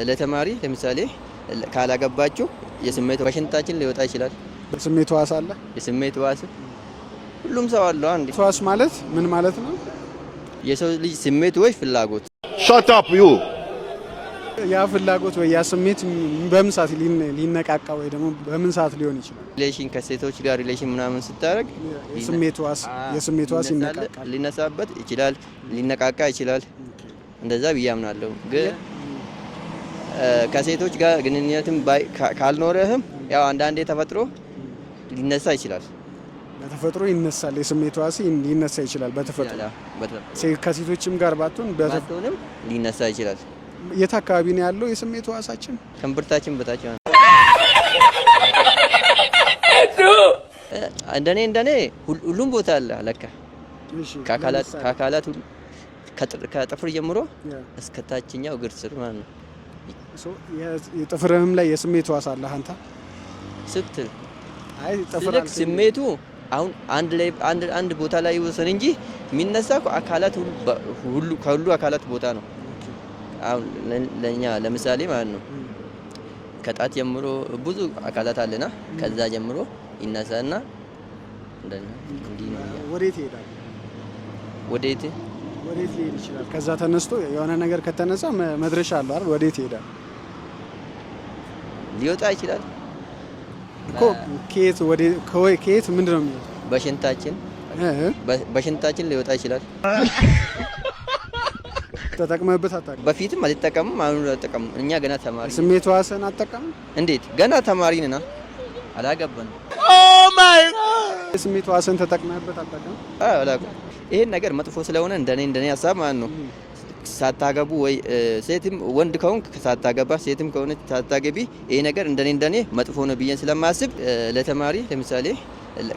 ለተማሪ ለምሳሌ ካላገባችሁ የስሜት በሽንታችን ሊወጣ ይችላል። የስሜት ዋስ አለ። የስሜት ዋስ ሁሉም ሰው አለው። አንዴ ዋስ ማለት ምን ማለት ነው? የሰው ልጅ ስሜት ወይ ፍላጎት። ሻት አፕ ዩ ያ ፍላጎት ወይ ያ ስሜት በምን ሰዓት ሊነቃቃ ወይ ደግሞ በምን ሰዓት ሊሆን ይችላል? ሪሌሽን ከሴቶች ጋር ሪሌሽን ምናምን ስታረግ የስሜት ዋስ ይነቃቃል። ሊነሳበት ይችላል፣ ሊነቃቃ ይችላል። እንደዛ ብያምናለሁ። ግን ከሴቶች ጋር ግንኙነትም ካልኖረህም ያው አንዳንዴ ተፈጥሮ ሊነሳ ይችላል። በተፈጥሮ ይነሳል። የስሜት ዋስ ሊነሳ ይችላል በተፈጥሮ። ከሴቶችም ጋር ባትሆንም ሊነሳ ይችላል። የት አካባቢ ነው ያለው የስሜት ዋሳችን? ከእምብርታችን በታች ነው። እንደኔ ሁሉም ቦታ አለ ለካ። ከአካላት ሁሉ ከጥፍር ጀምሮ እስከ ታችኛው እግር ስር ማለት ነው። የጥፍርህም ላይ የስሜት ዋስ አለ አንተ ስትል አይ ጥፍር ስሜቱ አሁን አንድ ቦታ ላይ ይወሰን እንጂ የሚነሳው አካላት ሁሉ ከሁሉ አካላት ቦታ ነው። አሁን ለኛ ለምሳሌ ማለት ነው ከጣት ጀምሮ ብዙ አካላት አለና ከዛ ጀምሮ ይነሳና እንዲህ ነው። ወዴት ይሄዳል? ወዴት ሊሄድ ይችላል? ከዛ ተነስቶ የሆነ ነገር ከተነሳ መድረሻ አለው አይደል? ወዴት ይሄዳል? ሊወጣ ይችላል እኮ ከየት ምንድን ነው የሚወጣው? በሽንታችን ሊወጣ ይችላል። ተጠቅመህበት አታውቅም? በፊትም አልጠቀምም፣ አሁን አልጠቀምም። እኛ ገና ተማሪ ስሜት ዋስን አትጠቀምም? እንዴት ገና ተማሪ ነና አላገባንም። ኦ ማይ ጋድ ስሜት ዋስን ተጠቅመህበት አታውቅም? አላውቅም። ይሄን ነገር መጥፎ ስለሆነ እንደኔ ሀሳብ ማለት ነው ሳታገቡ ወይ ሴትም ወንድ ከሆንክ ሳታገባ ሴትም ከሆነች ሳታገቢ ይሄ ነገር እንደኔ መጥፎ ነው ብዬ ስለማስብ ለተማሪ ለምሳሌ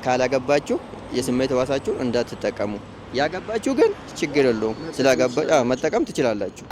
ካላገባችሁ የስሜት ዋሳችሁ እንዳትጠቀሙ። ያገባችሁ ግን ችግር የለውም፣ ስላገባ መጠቀም ትችላላችሁ።